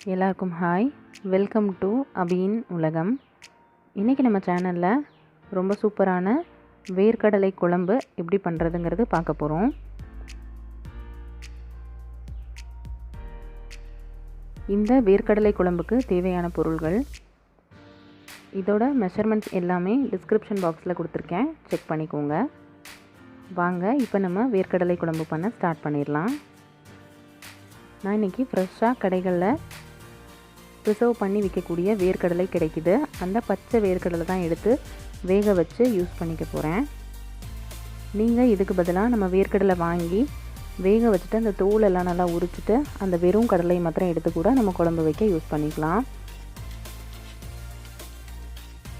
எல்லாருக்கும் hi, welcome to அபியின் உலகம். இன்றைக்கி நம்ம சேனலில் ரொம்ப சூப்பரான வேர்க்கடலை குழம்பு எப்படி பண்ணுறதுங்கிறது பார்க்க போகிறோம். இந்த வேர்க்கடலை குழம்புக்கு தேவையான பொருள்கள், இதோட மெஷர்மெண்ட்ஸ் எல்லாமே டிஸ்கிரிப்ஷன் பாக்ஸில் கொடுத்துருக்கேன், செக் பண்ணிக்கோங்க. வாங்க இப்போ நம்ம வேர்க்கடலை குழம்பு பண்ண ஸ்டார்ட் பண்ணிடலாம். நான் இன்றைக்கி ஃப்ரெஷ்ஷாக கடைகளில் ப்ரிசர்வ் பண்ணி விற்கக்கூடிய வேர்க்கடலை கிடைக்குது. அந்த பச்சை வேர்க்கடலை தான் எடுத்து வேக வச்சு யூஸ் பண்ணிக்க போகிறேன். நீங்கள் இதுக்கு பதிலாக நம்ம வேர்க்கடலை வாங்கி வேக வச்சுட்டு அந்த தோலெல்லாம் நல்லா உரிச்சிட்டு அந்த வெறும் கடலை மாத்திரம் எடுத்து கூட நம்ம குழம்பு வைக்க யூஸ் பண்ணிக்கலாம்.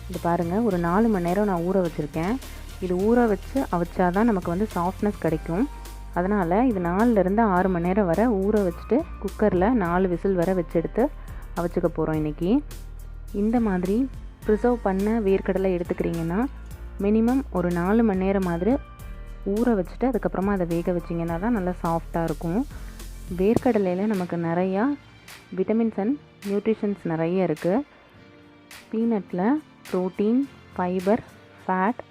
இது பாருங்கள், ஒரு 4 மணி நேரம் நான் ஊற வச்சுருக்கேன். இது ஊற வச்சு அவிச்சாதான் நமக்கு சாஃப்ட்னஸ் கிடைக்கும். அதனால் இது 4லேருந்து 6 மணி நேரம் வரை ஊற வச்சுட்டு குக்கரில் 4 விசில் வரை வச்சு எடுத்து அவிச்சுக்க போகிறோம். இன்றைக்கி இந்த மாதிரி ப்ரிசர்வ் பண்ண வேர்க்கடலை எடுத்துக்கிறீங்கன்னா மினிமம் ஒரு 4 மணி நேரம் மாதிரி ஊற வச்சுட்டு அதுக்கப்புறமா அதை வேக வச்சிங்கன்னா தான் நல்லா சாஃப்டாக இருக்கும். வேர்க்கடலையில் நமக்கு நிறையா விட்டமின்ஸ் அண்ட் நியூட்ரிஷன்ஸ் நிறைய இருக்குது. பீனட்டில் ப்ரோட்டீன், ஃபைபர், ஃபேட்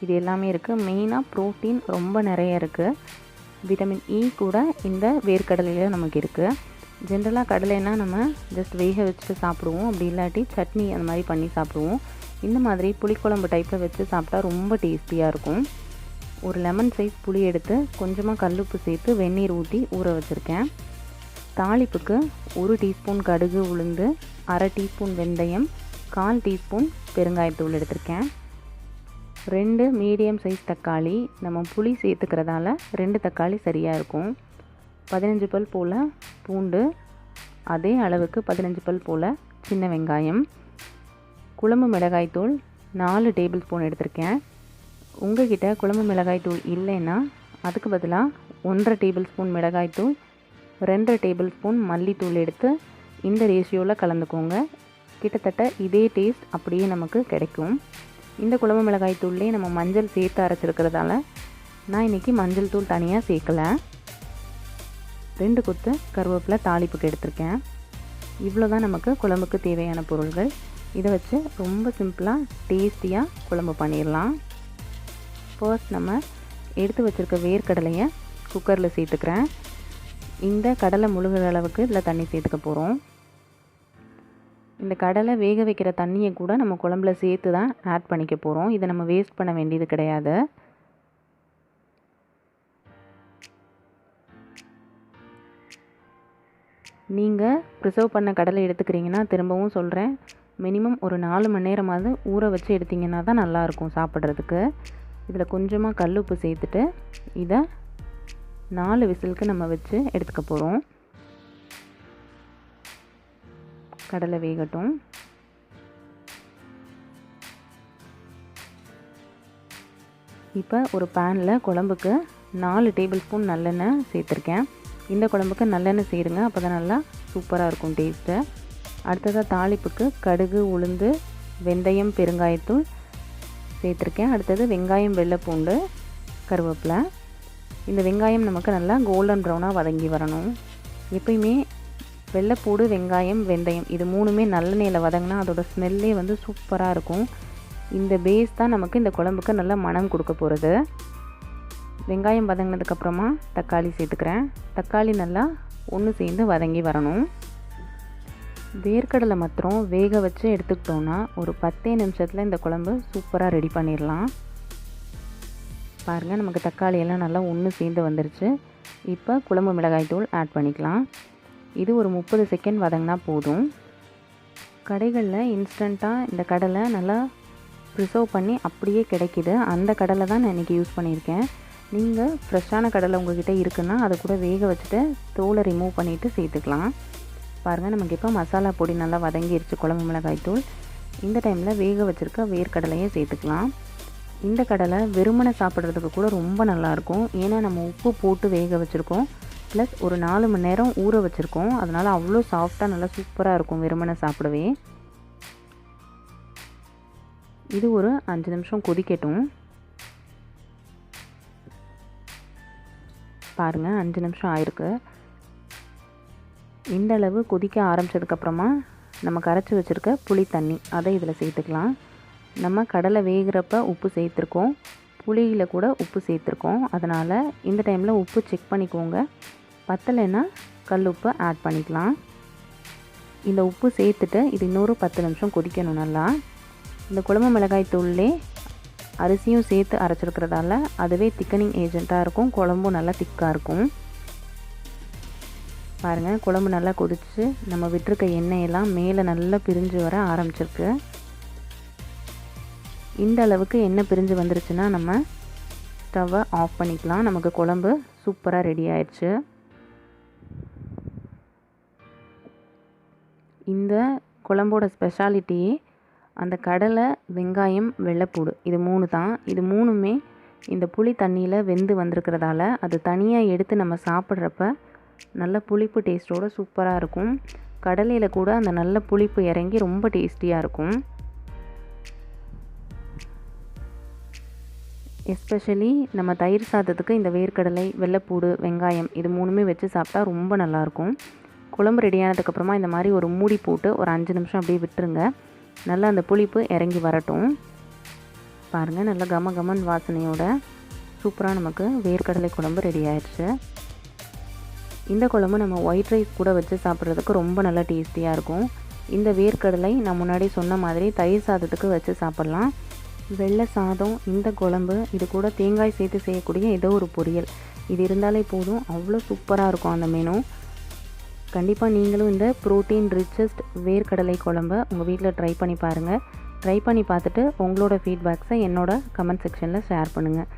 இது எல்லாமே இருக்குது. மெயினாக ப்ரோட்டீன் ரொம்ப நிறைய இருக்குது. விட்டமின் இ கூட இந்த வேர்க்கடலையில் நமக்கு இருக்குது. ஜென்ரலாக கடலைன்னா நம்ம ஜஸ்ட் வேக வச்சுட்டு சாப்பிடுவோம், அப்படி இல்லாட்டி சட்னி அந்த மாதிரி பண்ணி சாப்பிடுவோம். இந்த மாதிரி புளிக்குழம்பு டைப்பில் வச்சு சாப்பிட்டா ரொம்ப டேஸ்டியாக இருக்கும். ஒரு லெமன் சைஸ் புளி எடுத்து கொஞ்சமாக கல்லுப்பு சேர்த்து வெந்நீர் ஊற்றி ஊற வச்சுருக்கேன். தாளிப்புக்கு 1 டீஸ்பூன் கடுகு, உளுந்து, 1/2 டீஸ்பூன் வெந்தயம், 1/4 டீஸ்பூன் பெருங்காயத்தூள் எடுத்திருக்கேன். 2 மீடியம் சைஸ் தக்காளி, நம்ம புளி சேர்த்துக்கிறதால 2 தக்காளி சரியாக இருக்கும். 15 பல் போல் பூண்டு, அதே அளவுக்கு 15 பல் போல் சின்ன வெங்காயம், குழம்பு மிளகாய்த்தூள் 4 டேபிள் ஸ்பூன் எடுத்திருக்கேன். உங்கள்கிட்ட குழம்பு மிளகாய்த்தூள் இல்லைன்னா அதுக்கு பதிலாக 1/2 டேபிள் ஸ்பூன் மிளகாய்த்தூள், 2 டேபிள் ஸ்பூன் மல்லித்தூள் எடுத்து இந்த ரேஷியோவில் கலந்துக்கோங்க. கிட்டத்தட்ட இதே டேஸ்ட் அப்படியே நமக்கு கிடைக்கும். இந்த குழம்பு மிளகாய் தூள்லேயே நம்ம மஞ்சள் சேர்த்து அரைச்சிருக்கிறதால நான் இன்றைக்கி மஞ்சள் தூள் தனியாக சேர்க்கலை. 2 கொத்து கருவேப்பிலை தாளிப்புக்கு எடுத்திருக்கேன். இவ்வளோ தான் நமக்கு குழம்புக்கு தேவையான பொருள்கள். இதை வச்சு ரொம்ப சிம்பிளாக டேஸ்டியாக குழம்பு பண்ணிடலாம். ஃபர்ஸ்ட் நம்ம எடுத்து வச்சுருக்க வேர்க்கடலையை குக்கரில் சேர்த்துக்கிறேன். இந்த கடலை முழுகிற அளவுக்கு இதில் தண்ணி சேர்த்துக்க போகிறோம். இந்த கடலை வேக வைக்கிற தண்ணியை கூட நம்ம குழம்புல சேர்த்து தான் ஆட் பண்ணிக்க போகிறோம். இதை நம்ம வேஸ்ட் பண்ண வேண்டியது கிடையாது. நீங்கள் ப்ரிசர்வ் பண்ண கடலை எடுத்துக்கிறீங்கன்னா திரும்பவும் சொல்கிறேன், மினிமம் ஒரு 4 மணி நேரமாவது ஊற வச்சு எடுத்திங்கன்னா தான் நல்லாயிருக்கும் சாப்பிட்றதுக்கு. இதில் கொஞ்சமாக கல்லுப்பு சேர்த்துட்டு இதை 4 விசிலுக்கு நம்ம வச்சு எடுத்துக்க போகிறோம். கடலை வேகட்டும். இப்போ ஒரு பேனில் குழம்புக்கு 4 டேபிள் ஸ்பூன் நல்லெண்ணெய் சேர்த்துருக்கேன். இந்த குழம்புக்கு நல்லெண்ணெய் சேருங்க, அப்போ தான் நல்லா சூப்பராக இருக்கும் டேஸ்ட்டு. அடுத்ததாக தாளிப்புக்கு கடுகு, உளுந்து, வெந்தயம், பெருங்காயத்தூள் சேர்த்துருக்கேன். அடுத்தது வெங்காயம், வெள்ளை பூண்டு, கருவேப்பிலை. இந்த வெங்காயம் நமக்கு நல்லா கோல்டன் ப்ரௌனாக வதங்கி வரணும். எப்பயுமே வெள்ளைப்பூடு, வெங்காயம், வெந்தயம் இது 3மே நல்லெண்ணெயில் வதங்கினா அதோட ஸ்மெல்லே சூப்பராக இருக்கும். இந்த பேஸ் தான் நமக்கு இந்த குழம்புக்கு நல்லா மனம் கொடுக்க போகிறது. வெங்காயம் வதங்கினதுக்கப்புறமா தக்காளி சேர்த்துக்கிறேன். தக்காளி நல்லா ஒன்று சேர்ந்து வதங்கி வரணும். வேர்க்கடலை மாத்திரம் வேக வச்சு எடுத்துக்கிட்டோன்னா ஒரு 10 நிமிஷத்தில் இந்த குழம்பு சூப்பராக ரெடி பண்ணிடலாம். பாருங்கள், நமக்கு தக்காளி எல்லாம் நல்லா ஒன்று சேர்ந்து வந்துருச்சு. இப்போ குழம்பு மிளகாய் தூள் ஆட் பண்ணிக்கலாம். இது ஒரு 30 செகண்ட் வதங்கினா போதும். கடைகளில் இன்ஸ்டண்ட்டாக இந்த கடலை நல்லா ப்ரிசர்வ் பண்ணி அப்படியே கிடைக்கிது. அந்த கடலை தான் நான் இன்றைக்கி யூஸ் பண்ணியிருக்கேன். நீங்கள் ஃப்ரெஷ்ஷான கடலை உங்கள்கிட்ட இருக்குன்னா அதை கூட வேக வச்சுட்டு தோலை ரிமூவ் பண்ணிவிட்டு சேர்த்துக்கலாம். பாருங்கள், நமக்கு இப்போ மசாலா பொடி நல்லா வதங்கிருச்சு, குழம்பு மிளகாய் தூள். இந்த டைமில் வேக வச்சுருக்க வேர்க்கடலையும் சேர்த்துக்கலாம். இந்த கடலை வெறுமனை சாப்பிட்றதுக்கு கூட ரொம்ப நல்லாயிருக்கும். ஏன்னா நம்ம உப்பு போட்டு வேக வச்சுருக்கோம், ப்ளஸ் ஒரு 4 மணி நேரம் ஊற வச்சுருக்கோம். அதனால் அவ்வளோ சாஃப்டாக நல்லா சூப்பராக இருக்கும் வெறுமனை சாப்பிடவே. இது ஒரு 5 நிமிஷம் கொதிக்கட்டும். பாருங்கள், 5 நிமிஷம் ஆயிருக்கு. இந்த அளவு கொதிக்க ஆரம்பித்ததுக்கப்புறமா நம்ம கரைச்சி வச்சுருக்க புளி தண்ணி அதை இதில் சேர்த்துக்கலாம். நம்ம கடலை வேகிறப்ப உப்பு சேர்த்துருக்கோம், புளியில் கூட உப்பு சேர்த்துருக்கோம். அதனால் இந்த டைமில் உப்பு செக் பண்ணிக்கோங்க. பத்தலைன்னா கல் உப்பு ஆட் பண்ணிக்கலாம். இந்த உப்பு சேர்த்துட்டு இது இன்னொரு 10 நிமிஷம் கொதிக்கணும் நல்லா. இந்த குழம்பு மிளகாய் தூள்லே அரிசியும் சேர்த்து அரைச்சிருக்கிறதால அதுவே திக்கனிங் ஏஜெண்ட்டாக இருக்கும், குழம்பும் நல்லா திக்காக இருக்கும். பாருங்கள், குழம்பு நல்லா கொதிச்சு நம்ம விட்டுருக்க எண்ணெயெல்லாம் மேலே நல்லா பிரிஞ்சு வர ஆரம்பிச்சிருக்கு. இந்த அளவுக்கு எண்ணெய் பிரிஞ்சு வந்துருச்சுன்னா நம்ம ஸ்டவ்வை ஆஃப் பண்ணிக்கலாம். நமக்கு குழம்பு சூப்பராக ரெடி ஆயிடுச்சு. இந்த குழம்போட ஸ்பெஷாலிட்டியே அந்த கடலை, வெங்காயம், வெள்ளைப்பூடு இது 3 தான். இது 3மே இந்த புளி தண்ணியில் வெந்து வந்திருக்கிறதால அது தனியாக எடுத்து நம்ம சாப்பிட்றப்ப நல்ல புளிப்பு டேஸ்ட்டோடு சூப்பராக இருக்கும். கடலையில் கூட அந்த நல்ல புளிப்பு இறங்கி ரொம்ப டேஸ்டியாக இருக்கும். எஸ்பெஷலி நம்ம தயிர் சாதத்துக்கு இந்த வேர்க்கடலை, வெள்ளைப்பூடு, வெங்காயம் இது 3மே வச்சு சாப்பிட்டா ரொம்ப நல்லாயிருக்கும். குழம்பு ரெடியானதுக்கப்புறமா இந்த மாதிரி ஒரு மூடி போட்டு ஒரு 5 நிமிஷம் அப்படியே விட்டுருங்க. நல்லா அந்த புளிப்பு இறங்கி வரட்டும். பாருங்கள், நல்லா கம கமன் வாசனையோட சூப்பராக நமக்கு வேர்க்கடலை குழம்பு ரெடி ஆயிடுச்சு. இந்த குழம்பு நம்ம ஒயிட் ரைஸ் கூட வச்சு சாப்பிட்றதுக்கு ரொம்ப நல்லா டேஸ்டியாக இருக்கும். இந்த வேர்க்கடலை நான் முன்னாடி சொன்ன மாதிரி தயிர் சாதத்துக்கு வச்சு சாப்பிட்லாம். வெள்ளை சாதம், இந்த குழம்பு, இது கூட தேங்காய் சேர்த்து செய்யக்கூடிய ஏதோ ஒரு பொரியல் இது இருந்தாலே போதும், அவ்வளோ சூப்பராக இருக்கும் அந்த மெனு. கண்டிப்பாக நீங்களும் இந்த ப்ரோட்டீன் ரிச்சஸ்ட் வேர்க்கடலை குழம்பை உங்கள் வீட்டில் ட்ரை பண்ணி பாருங்கள். ட்ரை பண்ணி பார்த்துட்டு உங்களோட ஃபீட்பேக்ஸை என்னோட கமெண்ட் செக்ஷனில் ஷேர் பண்ணுங்கள்.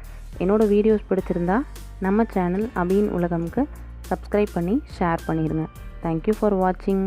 என்னோடய வீடியோஸ் பிடிச்சிருந்தா நம்ம சேனல் அபியின் உலகம்க்கு சப்ஸ்கிரைப் பண்ணி ஷேர் பண்ணிடுங்க. தேங்க்யூ ஃபார் வாட்சிங்.